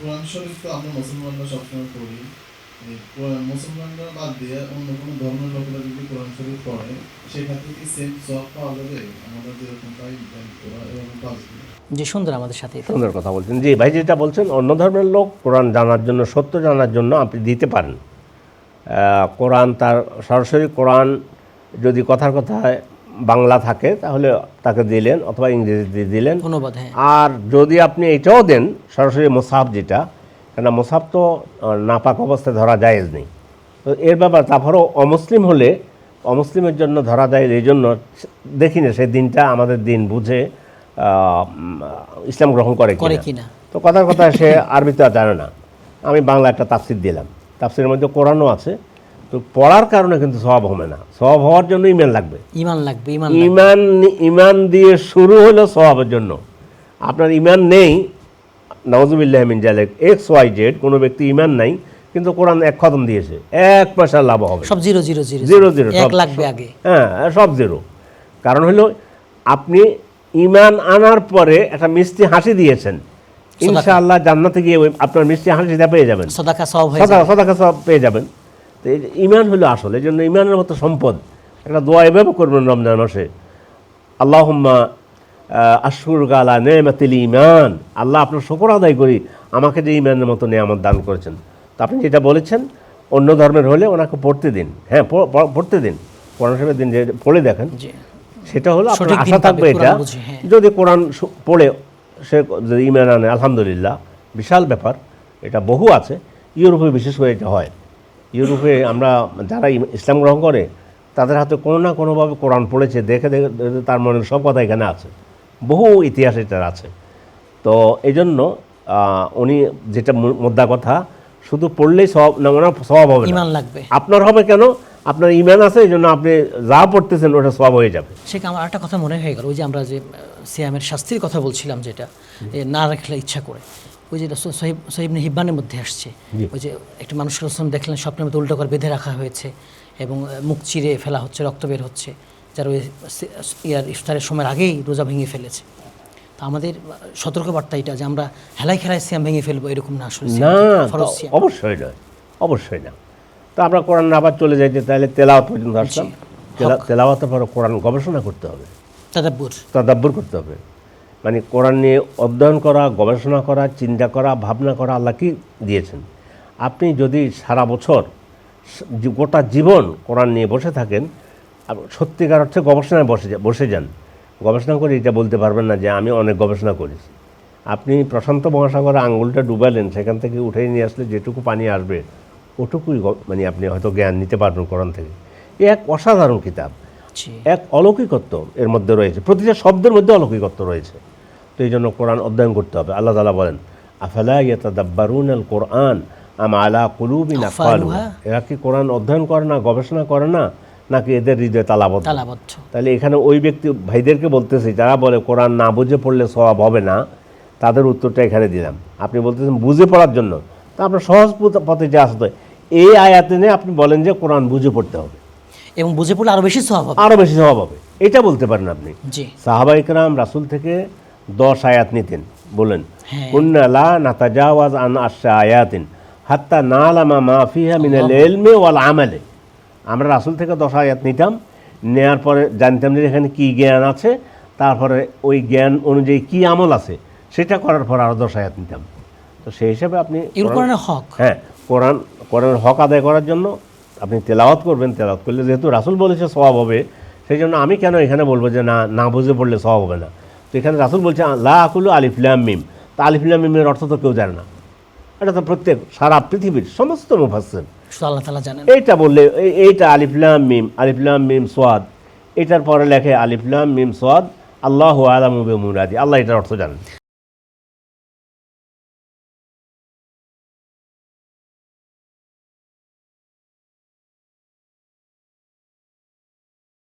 কোরআন শরীফ তো আমরা মুসলমানরা সবসময় পড়ি। মুসলমানরা বাদ দিয়ে অন্য কোনো ধর্মের লোকেরা যদি কোরআন শরীফ পড়ে সেক্ষেত্রে কি সেম সওয়াব পাওয়া যাবে? আমরা যেরকম পাই ওরা এরকম পাবে? যে সুন্দর আমাদের সাথে সুন্দর কথা বলছেন। জি ভাই, যেটা বলছেন অন্য ধর্মের লোক কোরআন জানার জন্য, সত্য জানার জন্য আপনি দিতে পারেন। কোরআন তার সরাসরি কোরআন যদি কথার কথায় বাংলা থাকে তাহলে তাকে দিলেন, অথবা ইংরেজিতে দিলেন অনুবাদ। হ্যাঁ, আর যদি আপনি এটাও দেন সরাসরি মুসাহাফ, যেটা কেন মুসাহাফ তো নাপাক অবস্থায় ধরা জায়েজ নেই, তো এর ব্যাপার তারপরেও অমুসলিম হলে অমুসলিমের জন্য ধরা যায়। এই জন্য দেখি না সেই দিনটা আমাদের দিন বুঝে ইসলাম গ্রহণ করে কিনা। তো কথার কথা সে আরবিতে জানে না, আমি বাংলা একটা তাফসির দিলাম, তাফসিরের মধ্যে কোরআনও আছে, তো পড়ার কারণে কিন্তু সওয়াব হবে না। সওয়াব হওয়ার জন্য ইমান দিয়ে শুরু হলো সওয়াবের জন্য। আপনার ইমান নেই, নাউজুবিল্লাহি মিন যালিক, XYZ কোনো ব্যক্তি ইমান নাই কিন্তু কোরআন এক খতম দিয়েছে, 1 পয়সা লাভ হবে, সব zero zero zero zero zero, এক লাগবে আগে। হ্যাঁ, সব জিরো। কারণ হলো আপনি ইমান আনার পরে একটা মিষ্টি হাসি দিয়েছেন, ইনশাআল্লাহ জান্নাতে গিয়ে আপনার মিষ্টি হাসিটা পেয়ে যাবেন, সাদাকা সওয়াব পেয়ে যাবেন। তো ইমান হলো আসলে, এই জন্য ইমানের মতো সম্পদ। একটা দোয়া এভাবে করবেন রমজান মাসে, আল্লাহুম্মা আশকুরুকা আলা নি'মাতিল ঈমান, আল্লাহ আপনার শুকর আদায় করি আমাকে যে ইমানের মতো নিয়ামত দান করেছেন। তো আপনি যেটা বলেছেন অন্য ধর্মের হলে ওনাকে পড়তে দিন, হ্যাঁ পড়তে দিন, কোরআন শরীফের দিন যে পড়ে দেখেন, সেটা হলো আপনার আশা থাকবে এটা। যদি কোরআন পড়ে সে যদি ঈমান আনে, আলহামদুলিল্লাহ, বিশাল ব্যাপার। এটা বহু আছে, ইউরোপে বিশেষ করে এটা হয়। ইউরোপে আমরা যারা ইসলাম গ্রহণ করে তাদের হাতে কোনো না কোনোভাবে কোরআন পড়েছে, দেখে দেখে তার মনের সব কথা এখানে আছে, বহু ইতিহাস এটার আছে। তো এই জন্য উনি যেটা মুদ্রা কথা, শুধু পড়লেই সওয়াব না, ওনার সওয়াব হবে না, আপনার হবে। কেন? আপনার ঈমান আছে, এই জন্য আপনি যা পড়তেছেন ওটা সওয়াব হয়ে যাবে। সেটা আমার একটা কথা মনে হয়ে গেল, ওই যে আমরা যে সিয়ামের শাস্তির কথা বলছিলাম, যেটা না রাখলে ইচ্ছা করে, ওই যে সহিহ ইবনে হিব্বানের মধ্যে আসছে, ওই যে একটা মানুষ রসুল দেখলেন স্বপ্নের মধ্যে উল্টো করে বেঁধে রাখা হয়েছে এবং মুখ চিরে ফেলা হচ্ছে, রক্ত বের হচ্ছে, যার ওই ইফতারের সময়ের আগেই রোজা ভেঙে ফেলেছে। তো আমাদের সতর্কবার্তা এটা যে আমরা হেলাই খেলায় সিয়াম ভেঙে ফেলবো, এরকম না। আসলে না, অবশ্যই নয়, অবশ্যই না। তো আমরা কোরআন আবার চলে যাই যে তাহলে তেলাওয়াত পর্যন্ত আসলাম। তেলাওয়াতের পর কোরআন গবেষণা করতে হবে, তাদাব্বুর করতে হবে। মানে কোরআন নিয়ে অধ্যয়ন করা, গবেষণা করা, চিন্তা করা, ভাবনা করা আল্লাহ কি দিয়েছেন। আপনি যদি সারা বছর গোটা জীবন কোরআন নিয়ে বসে থাকেন, সত্যিকার অর্থে গবেষণায় বসে যান, গবেষণা করে এটা বলতে পারবেন না যে আমি অনেক গবেষণা করেছি। আপনি প্রশান্ত মহাসাগরে আঙ্গুলটা ডুবালেন, সেখান থেকে উঠে নিয়ে আসলে যেটুকু পানি আসবে ওটুকুই মানে আপনি হয়তো জ্ঞান নিতে পারবেন কোরআন থেকে। এক অসাধারণ কিতাব, এক অলৌকিকত্ব এর মধ্যে রয়েছে, প্রতিটা শব্দের মধ্যে অলৌকিকত্ব রয়েছে। তো এই জন্য কোরআন অধ্যয়ন করতে হবে। আল্লাহ তাআলা বলেন, আফালা ইয়াতাদাব্বারুনাল কোরআন আম আলা কুলুবিন আকফালুহা, এরা কি কোরআন অধ্যয়ন করে না, গবেষণা করে না, নাকি এদের হৃদয় তালাবদ্ধ? তাহলে এখানে ওই ব্যক্তি ভাইদেরকে বলতেছি যারা বলে কোরআন না বুঝে পড়লে সওয়াব হবে না, তাদের উত্তরটা এখানে দিলাম। আপনি বলতেছেন বুঝে পড়ার জন্য, তা আপনার সহজ পথে যে আসতে, এই আয়াতে নিয়ে আপনি বলেন যে কোরআন বুঝে পড়তে হবে এবং বুঝে পড়লে আরো বেশি সওয়াব হবে, এটা বলতে পারেন আপনি। সাহাবায়ে কেরাম রাসূল থেকে 10 আয়াত নিতেন, বলেন কুন্না লা নাতাজাওয়াজ আন 10 আয়াতিন হাত্তা নালামা মা ফিহা মিনাল ইলমি ওয়াল আমালি। আমরা রাসূল থেকে 10 আয়াত নিতাম, নেয়ার পরে জানতাম যে এখানে কি জ্ঞান আছে, তারপরে ওই জ্ঞান অনুযায়ী কি আমল আছে সেটা করার পর আরো 10 আয়াত নিতাম। তো সেই হিসাবে আপনি কোরআনের হক, হ্যাঁ, কোরআনের হক আদায় করার জন্য আপনি তেলাওয়াত করবেন। তেলাওয়াত করলে যেহেতু রাসূল বলেছে সওয়াব হবে, সেই জন্য আমি কেন এখানে বলবো যে না বুঝে পড়লে সওয়াব হবে না। তো এখানে রাসূল বলছে লা আকুলু আলিফ লাম মিম, তা আলিফ লাম মিমের অর্থ তো কেউ জানে না, এটা তো প্রত্যেক সারা পৃথিবীর সমস্ত মুফাসসির আল্লাহ তাআলা জানেন। এইটা বললে এইটা আলিফ লাম মিম সাদ, এটার পরে লেখে আলিফ লাম মিম সাদ, আল্লাহু আ'লামু বিমুরাদি, আল্লাহ এটার অর্থ জানেন।